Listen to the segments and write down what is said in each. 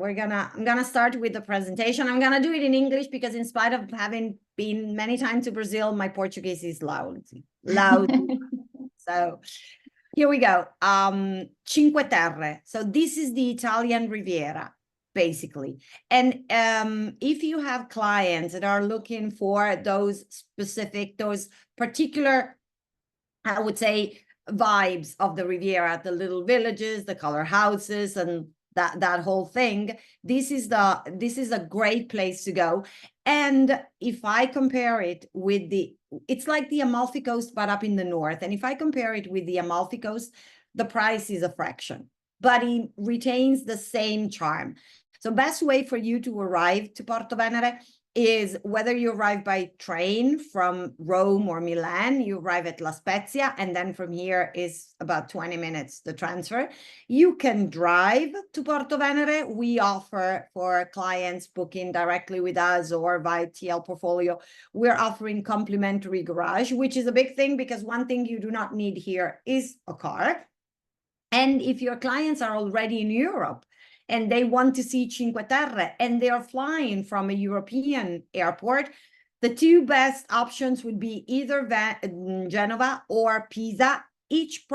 I'm gonna start with the presentation. I'm gonna do it in English because in spite of having been many times to Brazil, my Portuguese is loud. So here we go. Cinque Terre. So this is the Italian Riviera, basically. And if you have clients that are looking for those particular, I would say, vibes of the Riviera, the little villages, the color houses, and that whole thing, this is a great place to go. And if I compare it with it's like the Amalfi Coast, but up in the north. And if I compare it with the Amalfi Coast, the price is a fraction, but it retains the same charm. So best way for you to arrive to Portovenere is whether you arrive by train from Rome or Milan, you arrive at La Spezia, and then from here is about 20 minutes, the transfer. You can drive to Portovenere. We offer for clients booking directly with us or via TL Portfolio, we're offering complimentary garage, which is a big thing because one thing you do not need here is a car. And if your clients are already in Europe, and they want to see Cinque Terre, and they are flying from a European airport, the two best options would be either Genova or Pisa. Each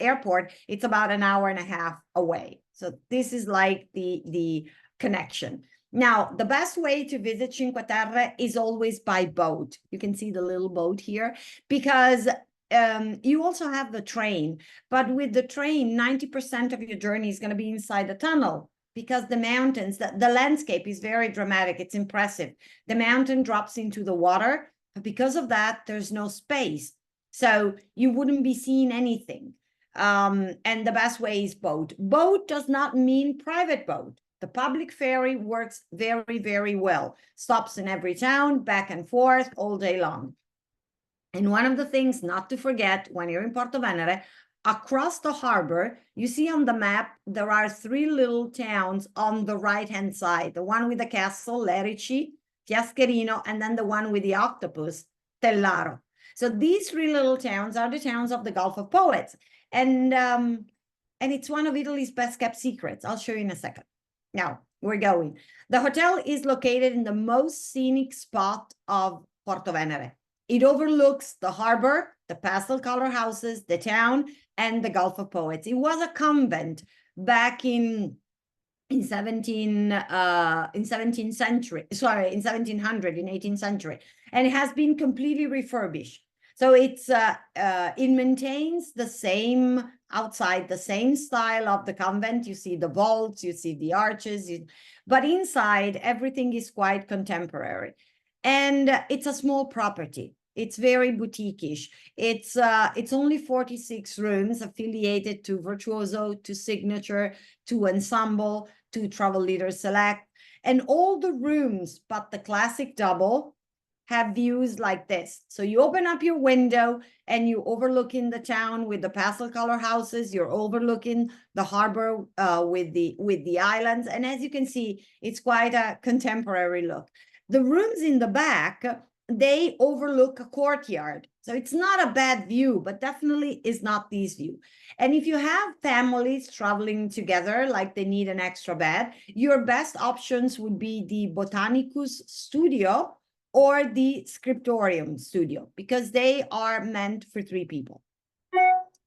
airport, it's about an hour and a half away. So this is like the connection. Now, the best way to visit Cinque Terre is always by boat. You can see the little boat here, because you also have the train, but with the train, 90% of your journey is going to be inside the tunnel because the mountains, the landscape is very dramatic. It's impressive. The mountain drops into the water, but because of that, there's no space. So you wouldn't be seeing anything. And the best way is boat. Boat does not mean private boat. The public ferry works very, very well. Stops in every town, back and forth all day long. And one of the things not to forget when you're in Portovenere, across the harbor, you see on the map, there are 3 little towns on the right-hand side. The one with the castle, Lerici, Fiascherino, and then the one with the octopus, Tellaro. So these 3 little towns are the towns of the Gulf of Poets. And it's one of Italy's best kept secrets. I'll show you in a second. Now, we're going. The hotel is located in the most scenic spot of Portovenere. It overlooks the harbor, the pastel color houses, the town, and the Gulf of Poets. It was a convent back in 17th century, sorry, in 1700, in 18th century, and it has been completely refurbished. So it maintains the same outside, the same style of the convent. You see the vaults, you see the arches, but inside everything is quite contemporary, and it's a small property. It's very boutique-ish. It's only 46 rooms affiliated to Virtuoso, to Signature, to Ensemble, to Travel Leader Select. And all the rooms, but the classic double, have views like this. So you open up your window and you overlooking the town with the pastel color houses. You're overlooking the harbor with the islands. And as you can see, it's quite a contemporary look. The rooms in the back, they overlook a courtyard. So it's not a bad view, but definitely is not this view. And if you have families traveling together, like they need an extra bed, your best options would be the Botanicus Studio or the Scriptorium Studio, because they are meant for 3 people.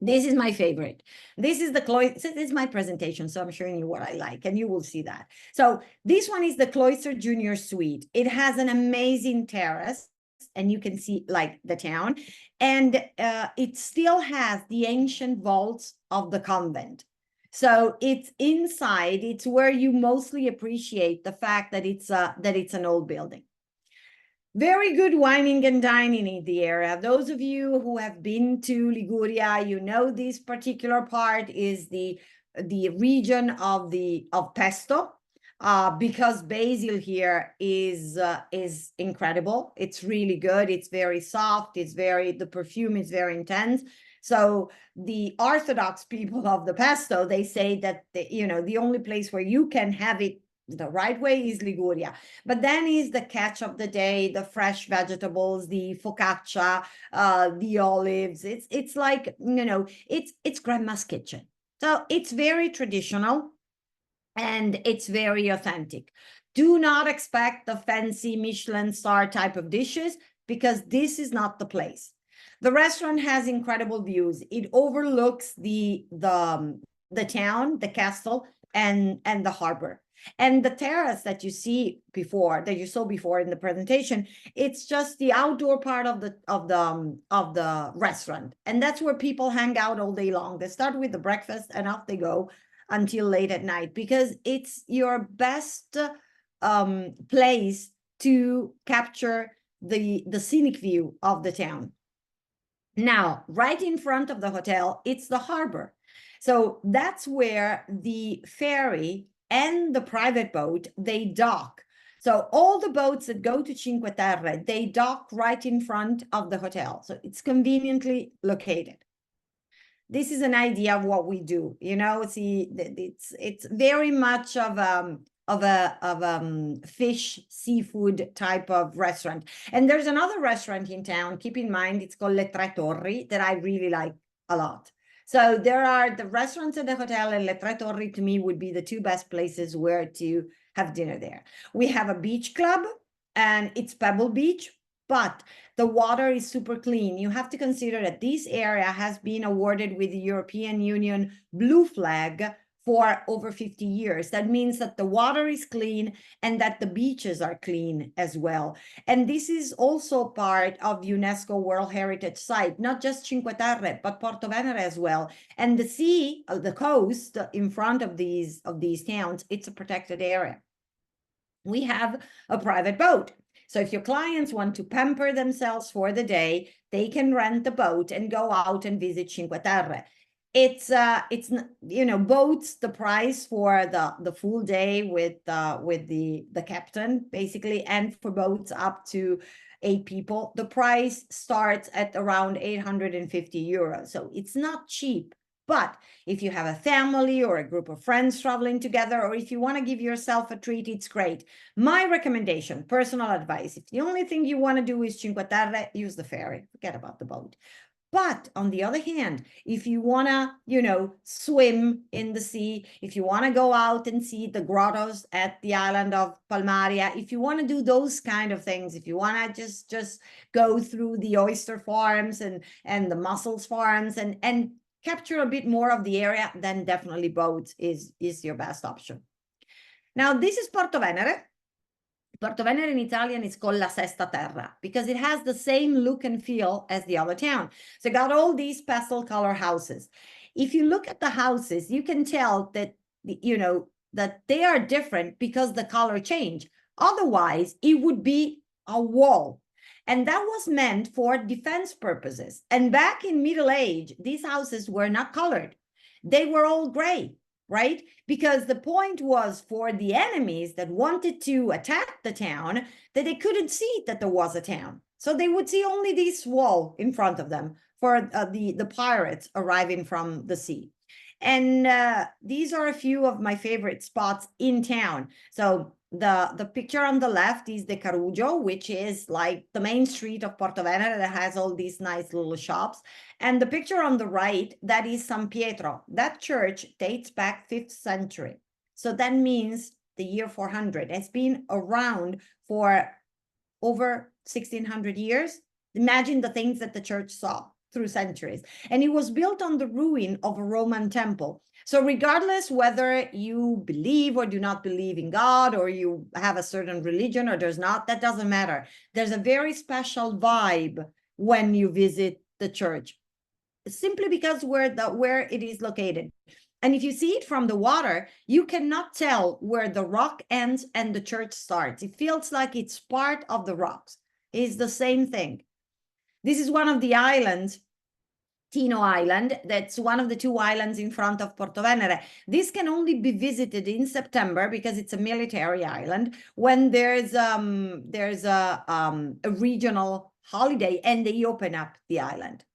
This is my favorite. This is this is my presentation, so I'm showing you what I like, and you will see that. So this one is the Cloister Junior Suite. It has an amazing terrace, and you can see like the town, and it still has the ancient vaults of the convent. So it's inside, it's where you mostly appreciate the fact that it's an old building. Very good wining and dining in the area. Those of you who have been to Liguria, you know this particular part is the region of pesto, because basil here is incredible. It's really good. It's very soft. The perfume is very intense. So the Orthodox people of the pesto, they say that the only place where you can have it the right way is Liguria. But then is the catch of the day, the fresh vegetables, the focaccia, the olives. It's like, it's grandma's kitchen. So it's very traditional. and it's very authentic. Do not expect the fancy Michelin star type of dishes, because this is not the place. The restaurant has incredible views. It overlooks the town, the castle, and the harbor. And the terrace that you saw before in the presentation, it's just the outdoor part of the restaurant, and that's where people hang out all day long. They start with the breakfast and off they go until late at night, because it's your best place to capture the scenic view of the town. Now, right in front of the hotel, it's the harbor. So that's where the ferry and the private boat, they dock. So all the boats that go to Cinque Terre, they dock right in front of the hotel. So it's conveniently located. This is an idea of what we do. See, it's very much of a fish, seafood type of restaurant. And there's another restaurant in town, keep in mind, it's called Le Tre Torri, that I really like a lot. So there are the restaurants at the hotel, and Le Tre Torri to me would be the two best places where to have dinner there. We have a beach club, and it's Pebble Beach, but the water is super clean. You have to consider that this area has been awarded with the European Union Blue Flag for over 50 years. That means that the water is clean and that the beaches are clean as well. And this is also part of UNESCO World Heritage Site, not just Cinque Terre, but Portovenere as well. And the sea, the coast in front of these towns, it's a protected area. We have a private boat. So if your clients want to pamper themselves for the day, they can rent the boat and go out and visit Cinque Terre. It's boats, the price for the full day with the captain basically, and for boats up to 8 people, the price starts at around 850 euros. So it's not cheap. But if you have a family or a group of friends traveling together, or if you want to give yourself a treat, it's great. My recommendation, personal advice, if the only thing you want to do is Cinque Terre, use the ferry, forget about the boat. But on the other hand, if you want to, swim in the sea, if you want to go out and see the grottos at the island of Palmaria, if you want to do those kind of things, if you want to just go through the oyster farms and the mussels farms and capture a bit more of the area, then definitely boats is your best option. Now, this is Portovenere. Portovenere in Italian is called La Sesta Terra because it has the same look and feel as the other town. So got all these pastel color houses. If you look at the houses, you can tell that, that they are different because the color change. Otherwise, it would be a wall. And that was meant for defense purposes. And back in Middle Age, these houses were not colored. They were all gray, right? Because the point was for the enemies that wanted to attack the town, that they couldn't see that there was a town. So they would see only this wall in front of them for the pirates arriving from the sea. And these are a few of my favorite spots in town. So the picture on the left is the Caruggio, which is like the main street of Portovenere that has all these nice little shops. And the picture on the right, that is San Pietro. That church dates back 5th century. So that means the year 400. It's been around for over 1600 years. Imagine the things that the church saw through centuries. And it was built on the ruin of a Roman temple. So regardless whether you believe or do not believe in God, or you have a certain religion or there's not, that doesn't matter. There's a very special vibe when you visit the church, simply because where it is located. And if you see it from the water, you cannot tell where the rock ends and the church starts. It feels like it's part of the rocks. It's the same thing. This is one of the islands, Tino Island. That's one of the 2 islands in front of Portovenere. This can only be visited in September because it's a military island, when there's a regional holiday and they open up the island.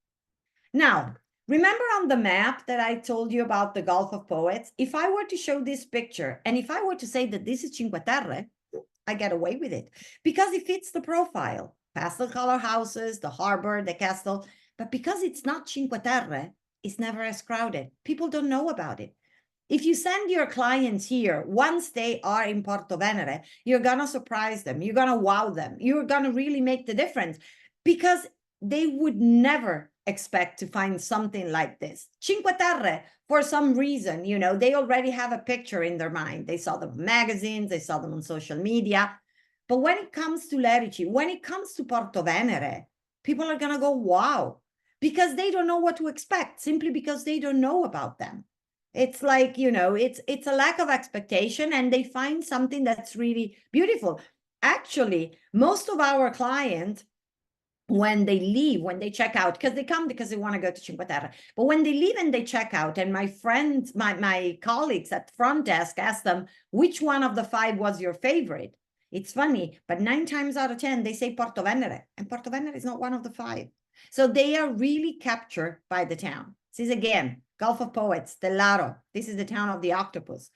Now, remember on the map that I told you about the Gulf of Poets? If I were to show this picture, and if I were to say that this is Cinque Terre, I get away with it because it fits the profile. Pastel color houses, the harbor, the castle. But because it's not Cinque Terre, it's never as crowded. People don't know about it. if you send your clients here, once they are in Portovenere, you're going to surprise them. You're going to wow them. You're going to really make the difference, because they would never expect to find something like this. Cinque Terre, for some reason, you know, they already have a picture in their mind. They saw them in magazines, they saw them on social media. But when it comes to Lerici, when it comes to Portovenere, people are going to go, wow, because they don't know what to expect, simply because they don't know about them. It's like, you know, it's a lack of expectation, and they find something that's really beautiful. Actually, most of our clients, when they leave, when they check out, because they come because they want to go to Cinque Terre, but when they leave and they check out, and my friends, my colleagues at front desk ask them, which one of the 5 was your favorite? It's funny, but 9 times out of 10, they say Portovenere, and Portovenere is not one of the 5. So they are really captured by the town. This is, again, Golfo dos Poetas, Stellaro. This is the town of the octopus.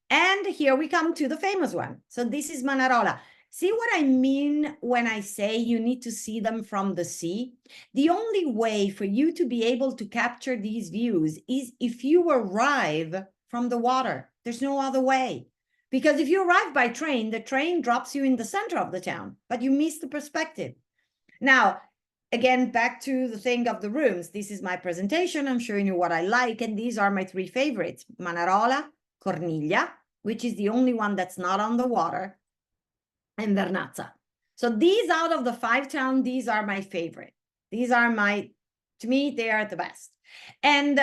And here we come to the famous one. So this is Manarola. See what I mean when I say you need to see them from the sea? The only way for you to be able to capture these views is if you arrive from the water. There's no other way. Because if you arrive by train, the train drops you in the center of the town, but you miss the perspective. Now, again, back to the thing of the rooms. This is my presentation. I'm showing you what I like, and these are my 3 favorites. Manarola, Corniglia, which is the only one that's not on the water, and Vernazza. So these, out of the 5 towns, these are my favorite. These are to me, they are the best. And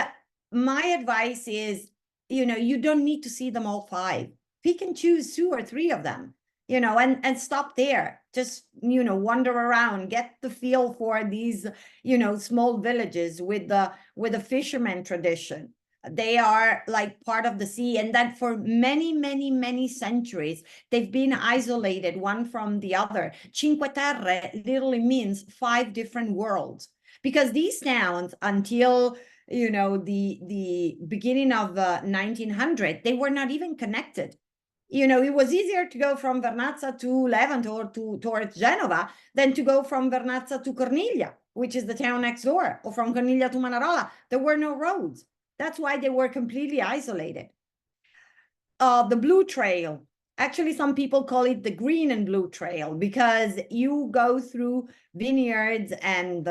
my advice is, you know, you don't need to see them all 5. Pick and choose 2 or 3 of them, you know, and stop there. Just, you know, wander around, get the feel for these, you know, small villages with a fisherman tradition. They are like part of the sea, and that for many, many, many centuries, they've been isolated one from the other. Cinque Terre literally means 5 different worlds, because these towns, until, you know, the beginning of the 1900s, they were not even connected. You know, it was easier to go from Vernazza to Levanto or towards Genova than to go from Vernazza to Corniglia, which is the town next door, or from Corniglia to Manarola. There were no roads. That's why they were completely isolated. The Blue Trail. Actually, some people call it the Green and Blue Trail, because you go through vineyards and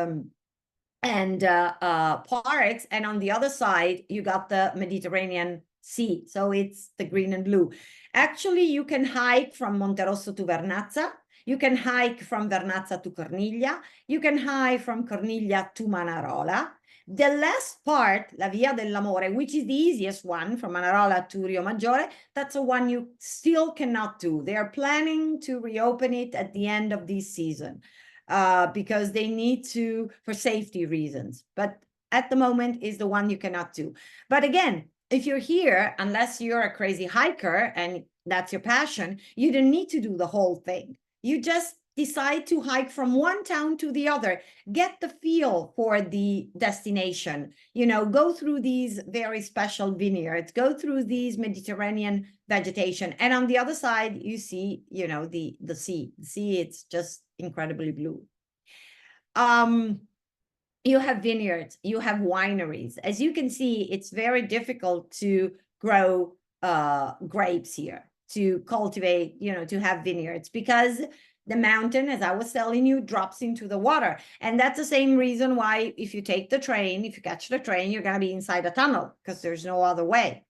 parks, and on the other side, you got the Mediterranean Sea. So it's the green and blue. Actually, you can hike from Monterosso to Vernazza. You can hike from Vernazza to Corniglia. You can hike from Corniglia to Manarola. The last part, La Via dell'Amore, which is the easiest one from Manarola to Rio Maggiore, that's the one you still cannot do. They are planning to reopen it at the end of this season, because they need to, for safety reasons. But at the moment is the one you cannot do. But again, if you're here, unless you're a crazy hiker and that's your passion, you don't need to do the whole thing. You just decide to hike from one town to the other, get the feel for the destination, you know, go through these very special vineyards, go through these Mediterranean vegetation. And on the other side, you see, you know, the sea. The sea, it's just incredibly blue. You have vineyards, you have wineries. As you can see, it's very difficult to grow grapes here, to cultivate, you know, to have vineyards, because the mountain, as I was telling you, drops into the water. And that's the same reason why if you take the train, if you catch the train, you're going to be inside a tunnel, because there's no other way.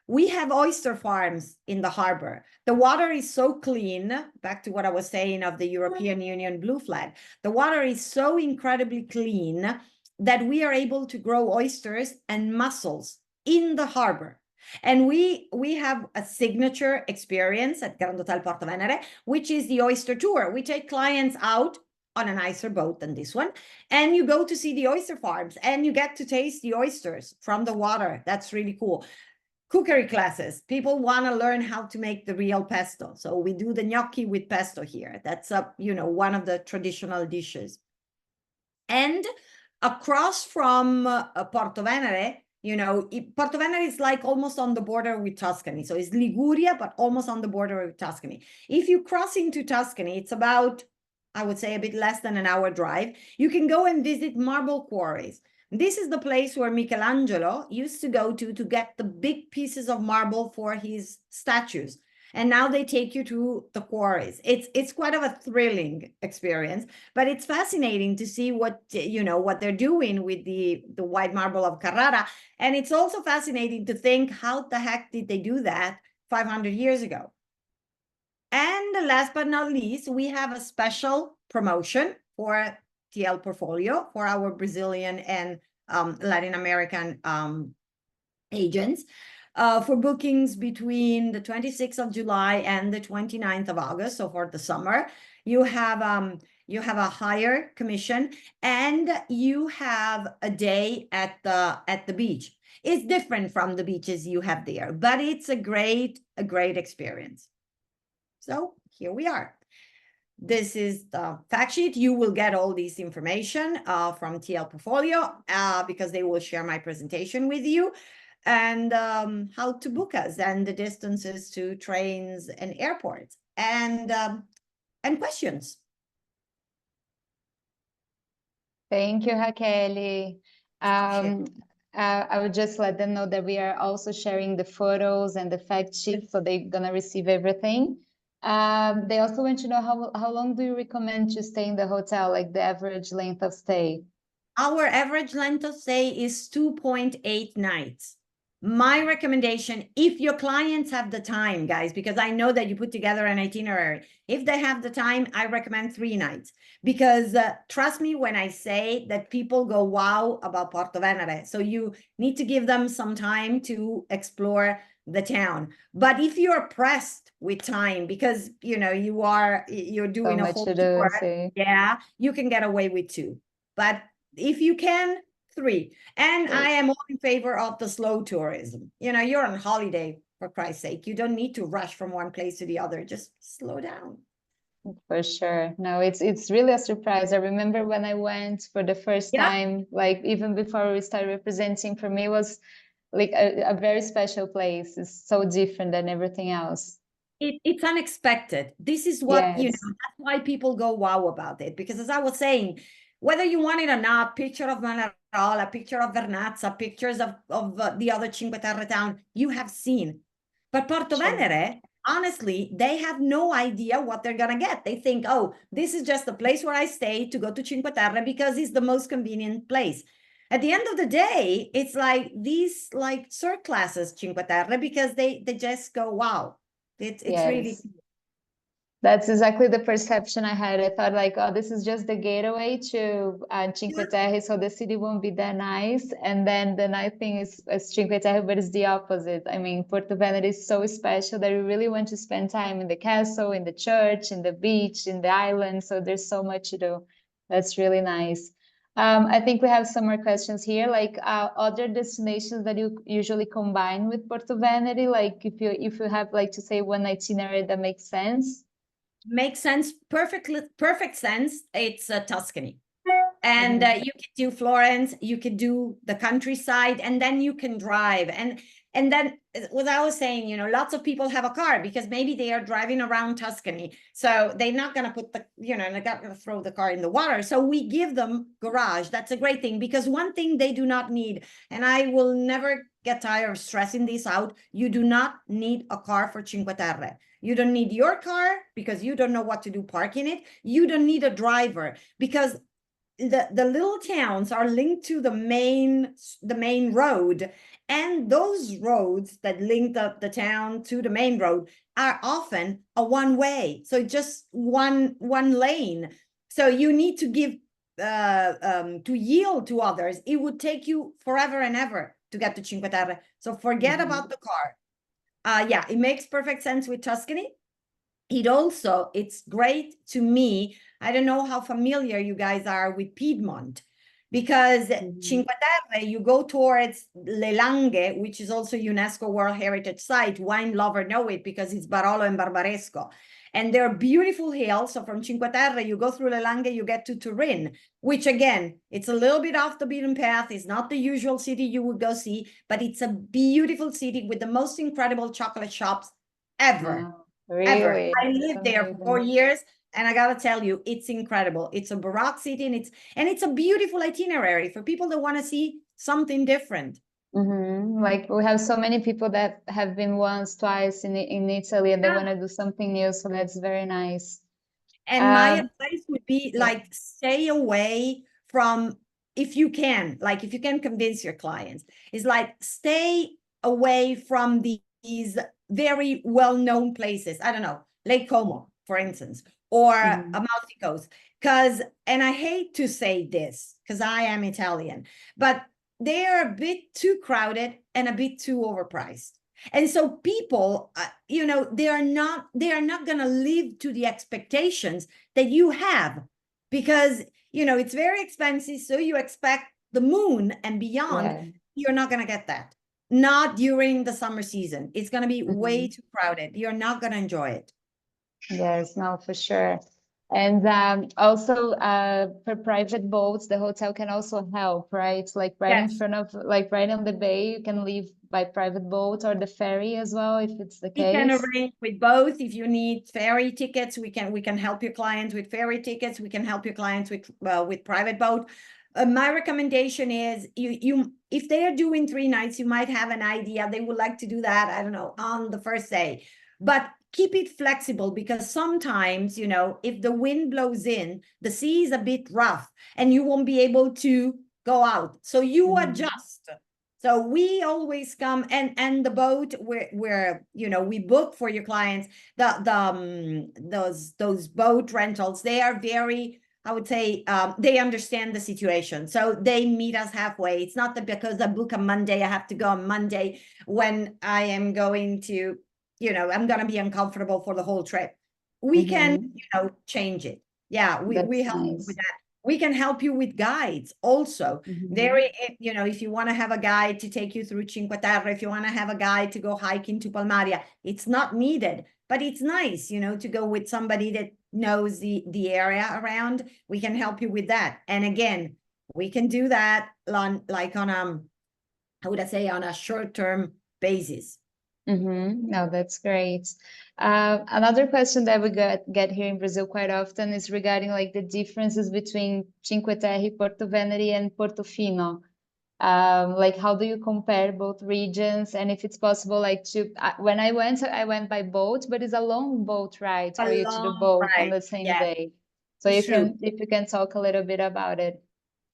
We have oyster farms in the harbor. The water is so clean, back to what I was saying of the European Union blue flag. The water is so incredibly clean that we are able to grow oysters and mussels in the harbor. And we have a signature experience at Grand Hotel Portovenere, which is the oyster tour. We take clients out on a nicer boat than this one, and you go to see the oyster farms, and you get to taste the oysters from the water. That's really cool. Cookery classes. People want to learn how to make the real pesto. So we do the gnocchi with pesto here. That's you know, one of the traditional dishes. And across from Portovenere, you know, Portovenere is like almost on the border with Tuscany. So it's Liguria, but almost on the border with Tuscany. If you cross into Tuscany, it's about, I would say, a bit less than an hour drive. You can go and visit marble quarries. This is the place where Michelangelo used to go to get the big pieces of marble for his statues. And now they take you to the quarries. It's quite of a thrilling experience, but it's fascinating to see what what they're doing with the white marble of Carrara. And it's also fascinating to think, how the heck did they do that 500 years ago? And last but not least, we have a special promotion for TL Portfolio for our Brazilian and Latin American agents. For bookings between the 26th of July and the 29th of August, so for the summer, you have a higher commission, and you have a day at the beach. It's different from the beaches you have there, but it's a great experience. So here we are. This is the fact sheet. You will get all this information from TL Portfolio because they will share my presentation with you, and how to book us, and the distances to trains and airports, and questions. Thank you, Rachelle. I would just let them know that we are also sharing the photos and the fact sheet, so they're gonna receive everything. They also want to know how long do you recommend to stay in the hotel, like the average length of stay? Our average length of stay is 2.8 nights. My recommendation, if your clients have the time, guys, because I know that you put together an itinerary, if they have the time, I recommend 3 nights, because trust me when I say that people go wow about Portovenere. So you need to give them some time to explore the town. But if you're pressed with time, because you're doing So a much whole to do, tour, yeah, you can get away with 2. But if you can, 3. And I am all in favor of the slow tourism. You're on holiday, for Christ's sake. You don't need to rush from one place to the other. Just slow down. For sure. No, it's really a surprise. I remember when I went for the first time, like even before we started representing, for me it was like a very special place. It's so different than everything else. It's unexpected. This is what, that's why people go wow about it. Because as I was saying, whether you want it or not, picture of Manarola, picture of Vernazza, pictures of the other Cinque Terre town, you have seen. But Portovenere, honestly, they have no idea what they're going to get. They think, oh, this is just the place where I stay to go to Cinque Terre because it's the most convenient place. At the end of the day, it's like these cert classes Cinque Terre, because they just go, wow. It's really... That's exactly the perception I had. I thought like, oh, this is just the gateway to Cinque Terre, so the city won't be that nice. And then the nice thing is Cinque Terre, but it's the opposite. I mean, Portovenere is so special that we really want to spend time in the castle, in the church, in the beach, in the island. So there's so much to do. That's really nice. I think we have some more questions here, like other destinations that you usually combine with Portovenere, like if you have like to say one itinerary that makes sense. Makes sense, perfect sense. It's Tuscany. And you can do Florence, you could do the countryside, and then you can drive. And then, what I was saying, lots of people have a car because maybe they are driving around Tuscany. So they're not going to put they're not going to throw the car in the water. So we give them garage. That's a great thing, because one thing they do not need, and I will never get tired of stressing this out, you do not need a car for Cinque Terre. You don't need your car because you don't know what to do parking it. You don't need a driver because the little towns are linked to the main road, and those roads that link the town to the main road are often a one way, so just one lane. So you need to give to yield to others. It would take you forever and ever to get to Cinque Terre, so forget about the car. Yeah, it makes perfect sense with Tuscany. It's great to me. I don't know how familiar you guys are with Piedmont, because Cinque Terre, you go towards Le Langhe, which is also UNESCO World Heritage Site. Wine lover know it because it's Barolo and Barbaresco. And they're beautiful hills. So from Cinque Terre, you go through Le Langhe, you get to Turin, which again, it's a little bit off the beaten path. It's not the usual city you would go see, but it's a beautiful city with the most incredible chocolate shops ever. ever. Really? I That's lived there for 4 amazing. years, and I gotta tell you, it's incredible. It's a Baroque city, and it's a beautiful itinerary for people that want to see something different. Like we have so many people that have been once, twice in Italy, and they want to do something new. So that's very nice. And my Um, advice would be yeah. like, stay away from, if you can, like if you can convince your clients, is like stay away from these very well-known places. I don't know, Lake Como, for instance, or Amalfi Coast. Because, and I hate to say this because I am Italian, but they are a bit too crowded and a bit too overpriced. And so people, they are not going to live to the expectations that you have, because it's very expensive, so you expect the moon and beyond. Yeah. You're not going to get that, not during the summer season. It's going to be way too crowded. You're not going to enjoy it. Yes, no, for sure. And also for private boats, the hotel can also help, right? Like right in Yes. front of, like right on the bay, you can leave by private boat or the ferry as well, if it's the We can case. arrange with both. If you need ferry tickets, we can help your clients with ferry tickets. We can help your clients with private boat. My recommendation is you if they are doing 3 nights, you might have an idea they would like to do that, I don't know, on the first day. But keep it flexible, because sometimes, if the wind blows in, the sea is a bit rough and you won't be able to go out. So you adjust. So we always come, and the boat where we book for your clients, those boat rentals, they are very, I would say, they understand the situation, so they meet us halfway. It's not that because I book on Monday, I have to go on Monday when I am going to, I'm going to be uncomfortable for the whole trip. We can, change it. Yeah, we help nice. with that. We can help you with guides also. Very, if you want to have a guide to take you through Cinque Terre, if you want to have a guide to go hiking to Palmaria, it's not needed, but it's nice, to go with somebody that knows the area around. We can help you with that. And again, we can do that on how would I say, on a short-term basis. No, that's great. Another question that we get here in Brazil quite often is regarding like the differences between Cinque Terre, Portovenere, and Portofino. Like how do you compare both regions, and if it's possible, like when I went by boat, but it's a long boat ride for you to do both on the same day. So It's true. if you can talk a little bit about it.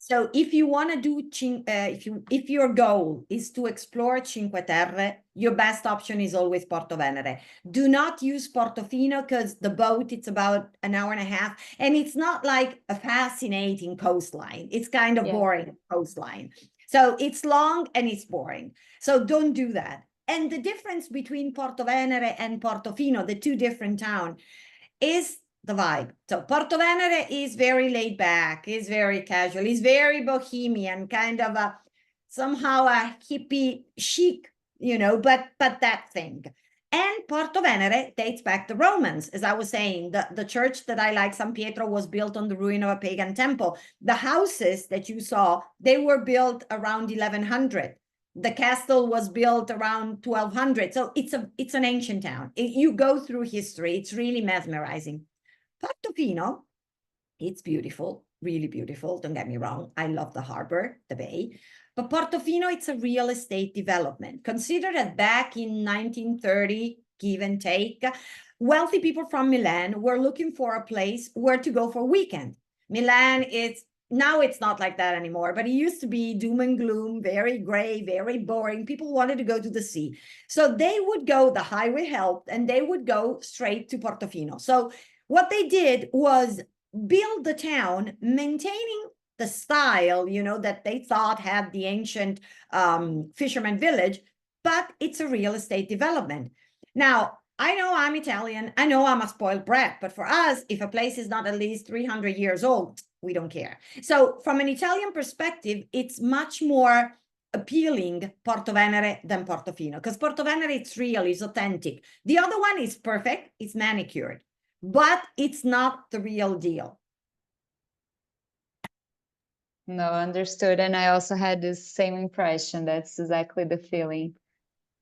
So if you want to do, if your goal is to explore Cinque Terre, your best option is always Portovenere. Do not use Portofino, because the boat, it's about an hour and a half, and it's not like a fascinating coastline. It's kind of boring coastline. So it's long and it's boring. So don't do that. And the difference between Portovenere and Portofino, the two different towns, is the vibe. So Portovenere is very laid back, is very casual, is very bohemian, kind of somehow a hippie chic, but that thing. And Portovenere dates back to Romans. As I was saying, the church that I like, San Pietro, was built on the ruin of a pagan temple. The houses that you saw, they were built around 1100. The castle was built around 1200. So it's an ancient town. You go through history. It's really mesmerizing. Portofino, it's beautiful, really beautiful. Don't get me wrong. I love the harbor, the bay. But Portofino, it's a real estate development. Consider that back in 1930, give and take, wealthy people from Milan were looking for a place where to go for a weekend. Milan, now it's not like that anymore, but it used to be doom and gloom, very gray, very boring. People wanted to go to the sea. So they would go, the highway helped, and they would go straight to Portofino. So what they did was build the town, maintaining the style, that they thought had the ancient fisherman village, but it's a real estate development. Now, I know I'm Italian. I know I'm a spoiled brat, but for us, if a place is not at least 300 years old, we don't care. So from an Italian perspective, it's much more appealing, Portovenere, than Portofino, because Portovenere, it's real, it's authentic. The other one is perfect, it's manicured, but it's not the real deal. No, understood. And I also had this same impression. That's exactly the feeling.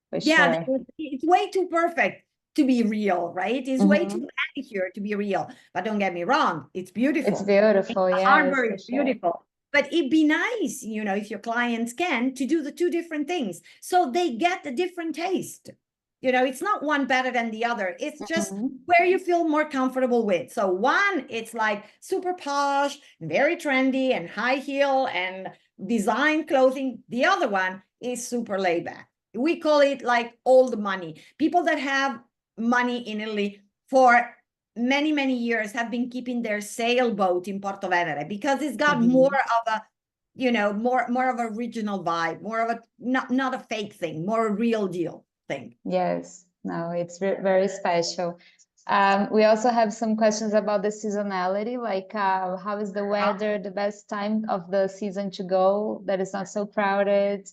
For sure. It's way too perfect. to be real, right? It's way too many here to be real. But don't get me wrong, it's beautiful. It's beautiful, The yes, harbor for is sure. beautiful. But it'd be nice, you know, if your clients can, to do the two different things so they get a different taste. You know, it's not one better than the other. It's just where you feel more comfortable with. So one, it's like super posh, very trendy and high heel and design clothing. The other one is super laid back. We call it like old money. People that have money in Italy for many, many years have been keeping their sailboat in Portovenere because it's got more of a, you know, more of a regional vibe, more of a, not a fake thing, more a real deal thing. Yes, no, it's very special. We also have some questions about the seasonality, like how is the weather, the best time of the season to go that is not so crowded?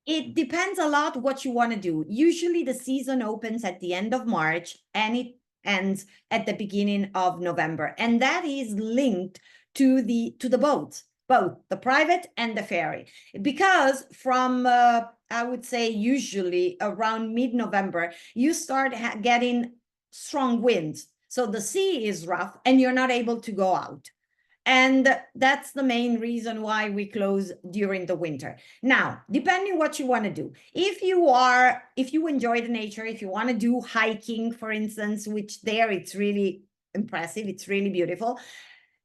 It depends a lot what you want to do. Usually the season opens at the end of March and it ends at the beginning of November. And that is linked to the boats, both the private and the ferry. Because from, I would say usually around mid-November, you start getting strong winds. So the sea is rough and you're not able to go out. And that's the main reason why we close during the winter. Now, depending what you want to do, if you enjoy the nature, if you want to do hiking, for instance, which there it's really impressive, it's really beautiful,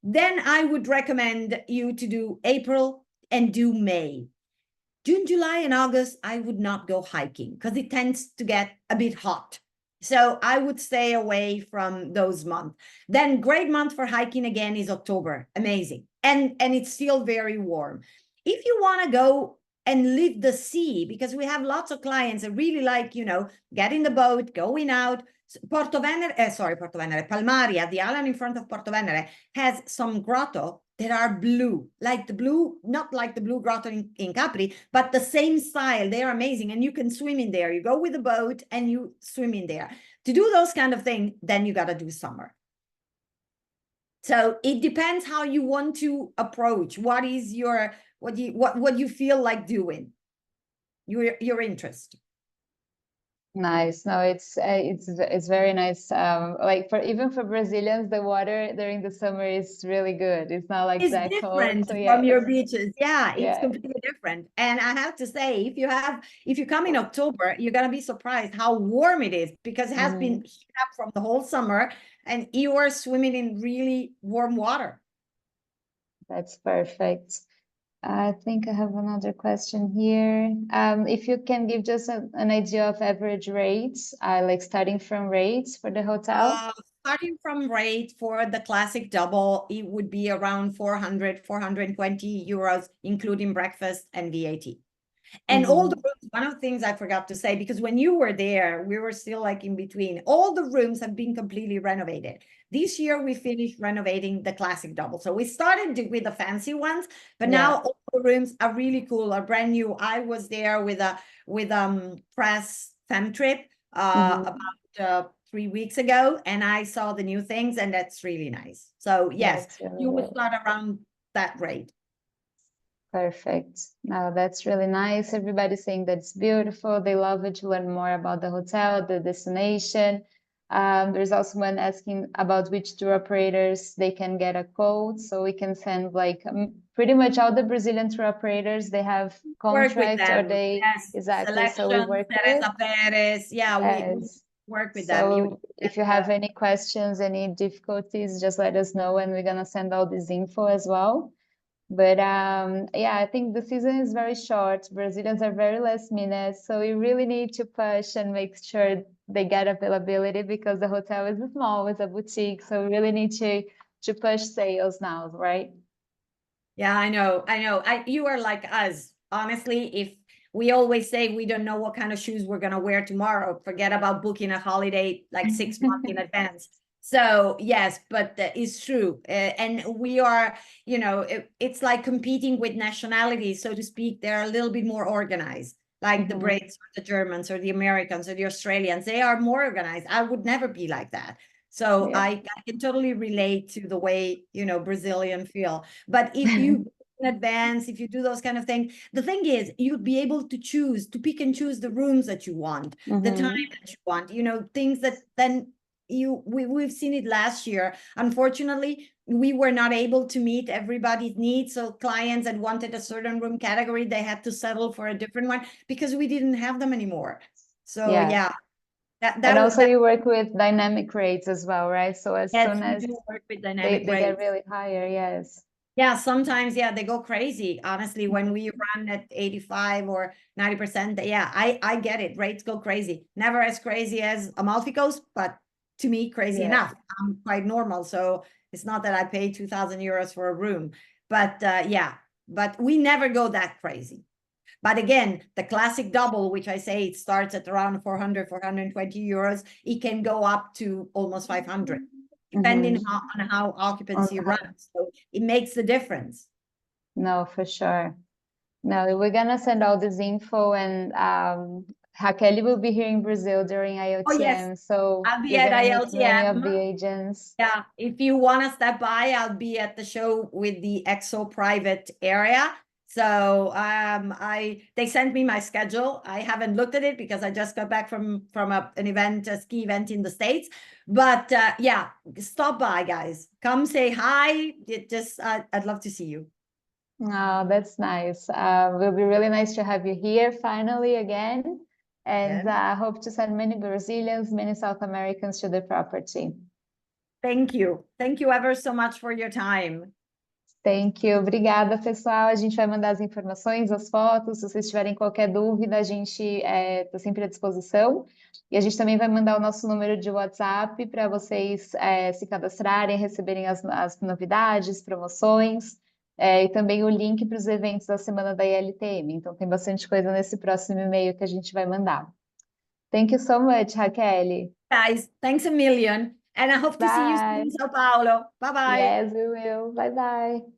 then I would recommend you to do April and do May. June, July, and August, I would not go hiking because it tends to get a bit hot. So I would stay away from those months. Then great month for hiking again is October. Amazing. And it's still very warm. If you want to go and leave the sea, because we have lots of clients that really like, you know, get in the boat, going out. Portovenere, Palmaria, the island in front of Portovenere, has some grotto that are blue, like the blue, not like the blue grotto in Capri, but the same style. They are amazing. And you can swim in there. You go with the boat and you swim in there. To do those kind of things, then you got to do summer. So it depends how you want to approach. What is your, what you feel like doing, your interest. Nice. No, it's very nice. Like even for Brazilians, the water during the summer is really good. It's not like It's that different cold. So from your beaches. Yeah, it's Yeah. completely different. And I have to say, if you come in October, you're gonna be surprised how warm it is because it has been heated up from the whole summer and you are swimming in really warm water. That's perfect. I think I have another question here. If you can give just an idea of average rates, like starting from rates for the hotel. Starting from rate for the classic double, it would be around 400, 420 euros, including breakfast and VAT. And all the rooms, one of the things I forgot to say, because when you were there, we were still like in between. All the rooms have been completely renovated. This year, we finished renovating the classic double. So we started with the fancy ones, but now all the rooms are really cool, are brand new. I was there with a press fem trip about 3 weeks ago, and I saw the new things, and that's really nice. So yes, really you would good. start around that rate. Perfect. Now that's really nice. Everybody's saying that's beautiful. They love it to learn more about the hotel, the destination. There's also one asking about which tour operators they can get a quote. So we can send like pretty much all the Brazilian tour operators, they have contracts or they exactly. So we work with Perez. Yeah, we work with them. So if you have any questions, any difficulties, just let us know and we're gonna send all this info as well. But yeah, I think the season is very short. Brazilians are very last minute, so we really need to push and make sure they get availability because the hotel is small, it's a boutique, so we really need to push sales now, right? Yeah, I know. You are like us. Honestly, if we always say we don't know what kind of shoes we're gonna wear tomorrow, forget about booking a holiday like 6 months in advance. So yes, but it's true. And we are, you know, it's like competing with nationalities, so to speak. They're a little bit more organized, like the Brits or the Germans or the Americans or the Australians. They are more organized. I would never be like that. So I can totally relate to the way, you know, Brazilian feel. But if you in advance, if you do those kind of things, the thing is, you'd be able to choose, to pick and choose the rooms that you want, the time that you want, you know, things that then we've seen it last year. Unfortunately, we were not able to meet everybody's needs. So clients that wanted a certain room category, they had to settle for a different one because we didn't have them anymore. So yeah. And also you work with dynamic rates as well, right? So as soon as we do work with they dynamic rates. get really higher, yes. Yeah, sometimes, yeah, they go crazy. Honestly, when we run at 85 or 90%, yeah, I get it. Rates go crazy. Never as crazy as Amalfi goes, but to me, crazy enough. I'm quite normal. So it's not that I pay 2,000 euros for a room. But yeah, but we never go that crazy. But again, the classic double, which I say it starts at around 400, 420 euros, it can go up to almost 500. Depending on how occupancy runs. So it makes the difference. No, for sure. No, we're gonna send all this info, and Rachelle will be here in Brazil during IOTM. Oh, yes. So I'll be you're at gonna IOTM. meet many of the agents. Yeah, if you want to step by, I'll be at the show with the EXO private area. So they sent me my schedule. I haven't looked at it because I just got back from an event, a ski event in the States. But yeah, stop by, guys. Come say hi. I'd love to see you. Oh, that's nice. Will be really nice to have you here finally again. And I hope to send many Brazilians, many South Americans to the property. Thank you. Thank you ever so much for your time. Thank you. Obrigada, pessoal. A gente vai mandar as informações, as fotos. Se vocês tiverem qualquer dúvida, a gente está sempre à disposição. E a gente também vai mandar o nosso número de WhatsApp para vocês se cadastrarem, receberem as novidades, promoções, e também o link para os eventos da semana da ILTM. Então, tem bastante coisa nesse próximo e-mail que a gente vai mandar. Thank you so much, Rachelle. Guys, thanks a million. And I hope to see you soon in São Paulo. Bye-bye. Yes, we will. Bye-bye.